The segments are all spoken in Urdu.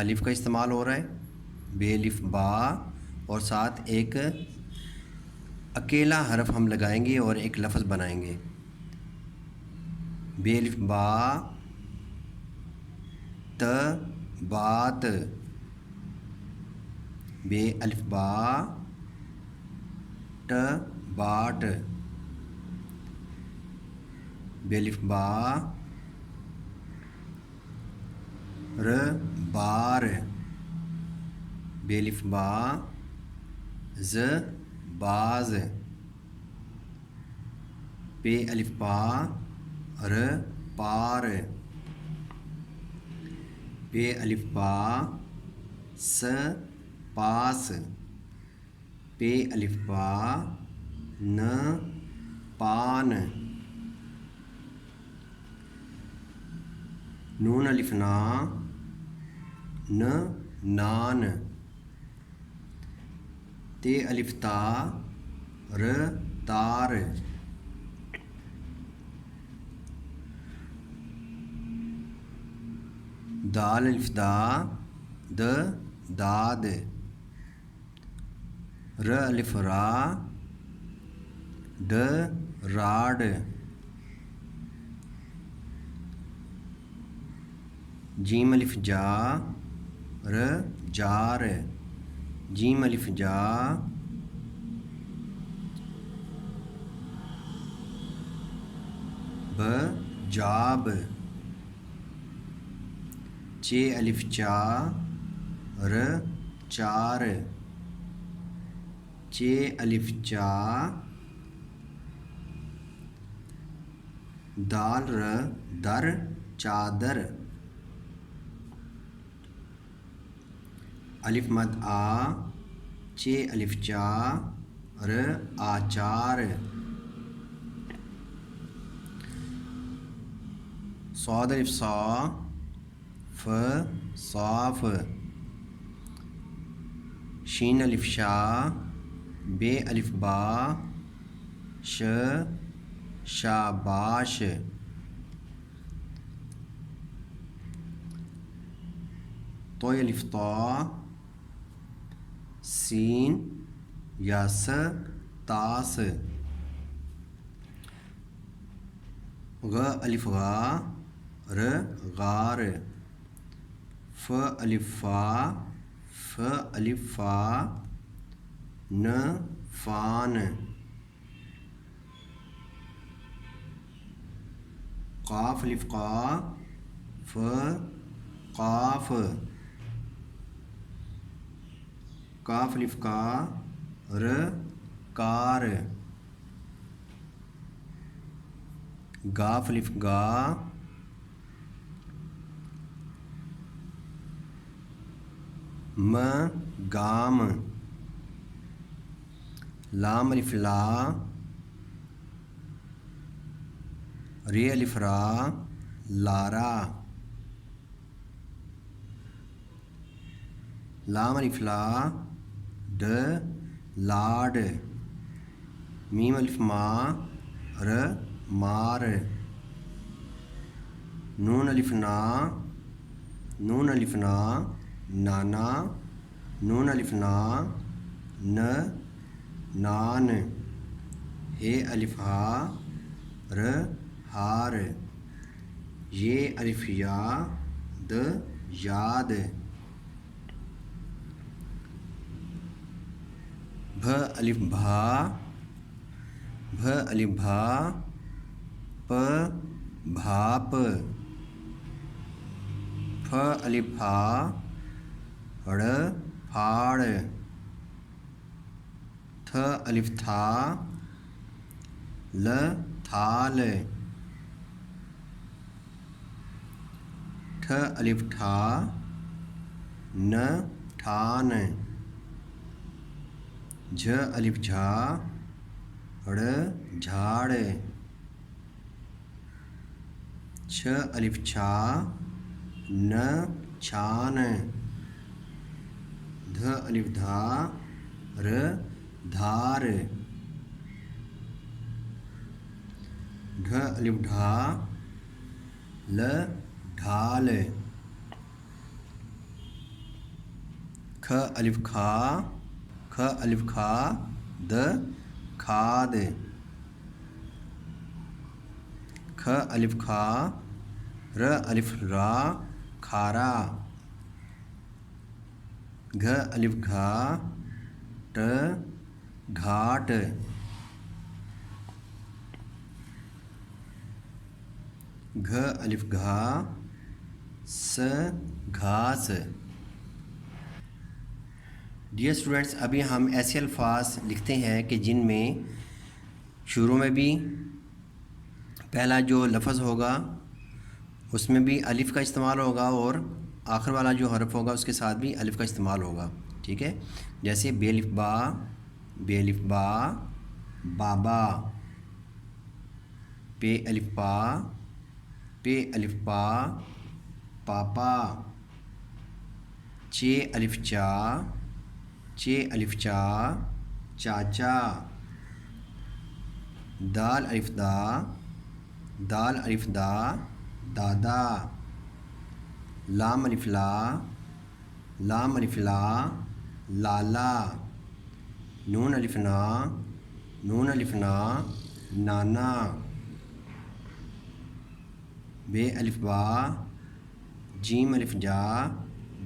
الف کا استعمال ہو رہا ہے، بے الف با، اور ساتھ ایک اکیلا حرف ہم لگائیں گے اور ایک لفظ بنائیں گے. بے الف با ت بات، بے الف با ٹ باٹ، بے الف با ر بار، بے الف با ز باز، پے الف پا ر پار، پے الف پا س پاس، پے الف پا ن پان، نون الف نا ن نان، تے الف تا ر تار، دال الف دا د داد، ر الف را ڈ راڈ، جیم الف جا ر جار، جیم الف جا ب جاب، چے الف چا ر چار، چے الف چا دال ر در چادر، الف مد آ چے الف چا ر آچار، صاد الف صا ف صاف، شین الف شا بے الف با ش شاباش، تو الف طا سین یا س تاس، غ الف غا ر غار، ف الف فا ف الف فا ن فان، قاف الف قا ف قاف، کاف الف کا ر کار، گاف الف گا م گام، لام الف لا رے الف را لارا، لام الف لا ڈ لاڈ، میم الف ما ر مار، نون الف نا نون الف نا نانا، نون الف نا ن نان، ہے الف ہا ر ہار، یہ الف یا د یاد، بھ الف بھا بھ الف بھا پ بھاپ، پھ الف پھا ڑ پھاڑ، تھ الف تھا ل تھال، ٹھ الف ٹھا ن ٹھان، جھ الف جھا ڑ جھاڑ، چھ الف چھا ن چھان، دھ الف دھا ر دھار، ڈھ الف ڈھا ل ڈھال، کھ الف کھا، کھ الف کھا د کھاد، کھ الف کھا ر الف را کھارا، گھ الف گھا ٹ گھاٹ، گھ الف گھا س گھاس۔ ڈیئر اسٹوڈنٹس، ابھی ہم ایسے الفاظ لکھتے ہیں کہ جن میں شروع میں بھی پہلا جو لفظ ہوگا اس میں بھی الف کا استعمال ہوگا اور آخر والا جو حرف ہوگا اس کے ساتھ بھی الف کا استعمال ہوگا، ٹھیک ہے؟ جیسے بے الف با، بے الف با بابا، پے الف پا، پے الف پا پاپا، چے الف چا، چے الف چا چاچا، دال الف دا، دال الف دا دادا، لام الف لا، لام الف لا لالا، نون الف نا، نون الف نا نانا، بے الف با، جیم الف جا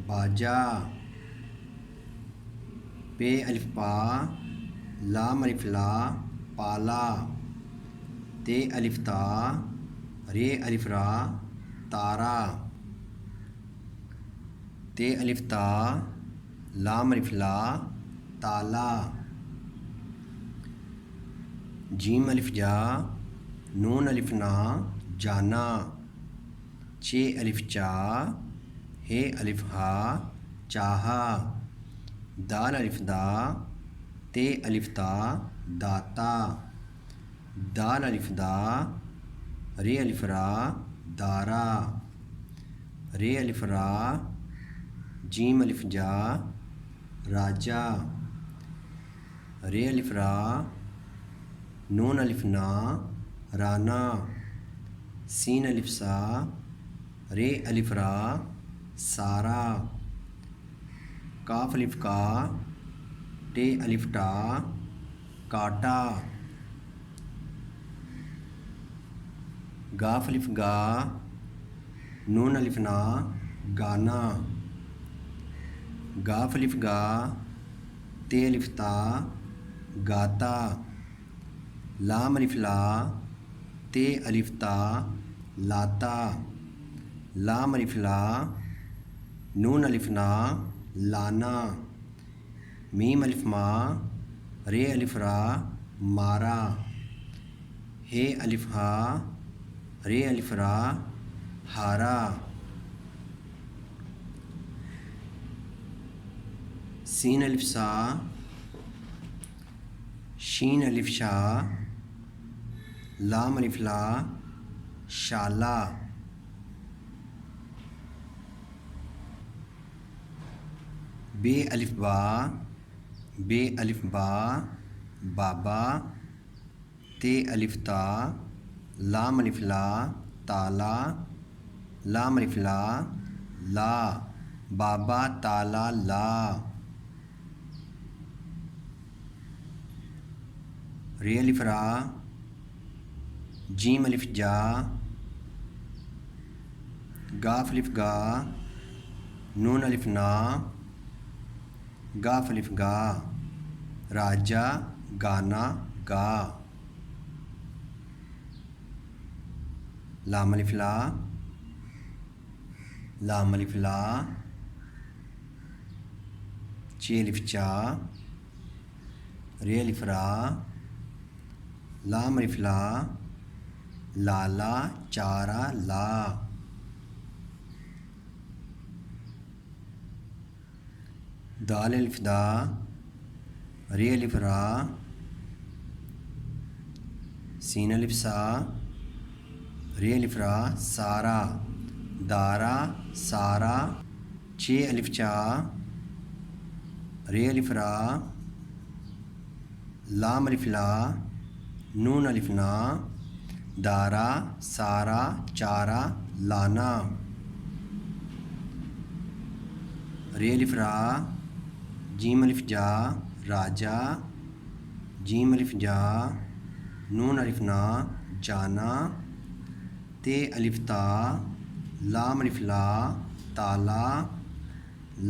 باجا، پے الف پا، لام الف لا پالا، تے الف تا، رے الف را تارا، تے الف تا، لام الف لا تالا، جیم الف جا، نون الف نا جانا، چے الف چا، ہے الف ہا چاہا، دال الف دا، تے الف تا داتا، دال الف دا، رے الف را دارا، رے الف را، جیم الف جا راجا، رے الف را، نون الف نا رانا، سین الف سا، رے الف را سارا، کاف الف کا، ٹے الف ٹا کاٹا، گاف الف گا، نون الف نا گانا، گاف الف گا، تے الف تا گاتا، لام الف لا، تے الف تا لاتا، لام الف لا، نون الف نا لانا، میم الف ما، رے الف را مارا، ہے الف ہا، رے الف را ہارا، سین الف سا، شین الف شا، لام الف لا شالا، بے الف با، بے الف با بابا، تے الف تا، لام الف لا تالا، لام الف لا لا بابا تالا لا، رے الف را، جیم الف جا، گاف الف گا، نون الف نا، گاف الف گا، راجا گانا گا، لام الف لا، لام الف لا، چے الف چا، رے الف را، لام الف لا، لالا چارا لا، دال الف دا، رے الف را، سین الف سا، رے الف را سارا، دارا سارا، چے الف چا، رے الف را، لام الف لا، نون الف نا، دارا سارا چارا لانا، رے الف را، جیم الف جا راجا، جیم الف جا نون الف نا جانا، تے الف تا لام الف لا تالا،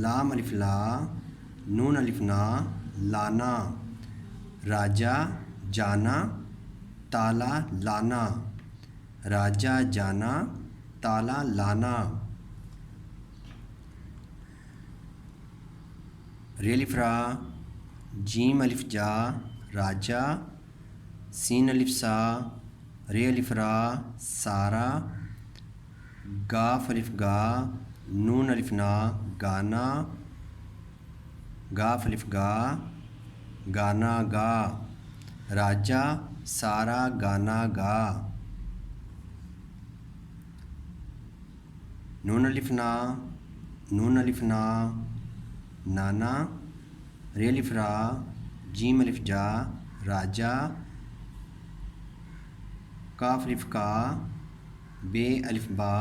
لام الف لا نون الف نا لانا، راجا جانا تالا لانا، راجا جانا تالا لانا، ری الف را جیم الف جا راجا، سین الف سا ری الف را سارا، گاف الف گا نون الف نا گانا، گاف الف گا گانا گا، راجا سارا گانا گا، نون الف نا نون الف نا نانا، ری الف را جیم الف جا راجا، کاف الف کا بے الف با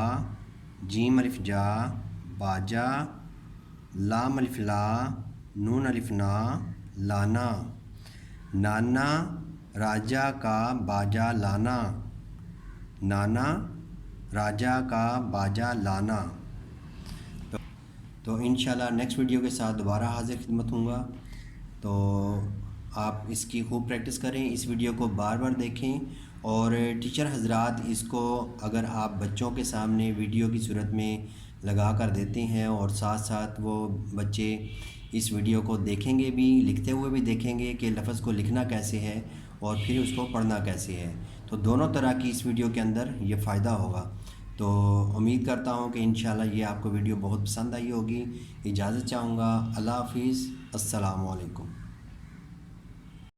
جیم الف جا باجا، لام الف لا نون الف نا لانا، نانا راجا کا باجا لانا، نانا راجا کا باجا لانا۔ تو انشاءاللہ نیکسٹ ویڈیو کے ساتھ دوبارہ حاضر خدمت ہوں گا، تو آپ اس کی خوب پریکٹس کریں، اس ویڈیو کو بار بار دیکھیں، اور ٹیچر حضرات اس کو اگر آپ بچوں کے سامنے ویڈیو کی صورت میں لگا کر دیتے ہیں اور ساتھ ساتھ وہ بچے اس ویڈیو کو دیکھیں گے بھی، لکھتے ہوئے بھی دیکھیں گے کہ لفظ کو لکھنا کیسے ہے اور پھر اس کو پڑھنا کیسے ہے، تو دونوں طرح کی اس ویڈیو کے اندر یہ فائدہ ہوگا۔ تو امید کرتا ہوں کہ انشاءاللہ یہ آپ کو ویڈیو بہت پسند آئی ہوگی۔ اجازت چاہوں گا، اللہ حافظ، السلام علیکم۔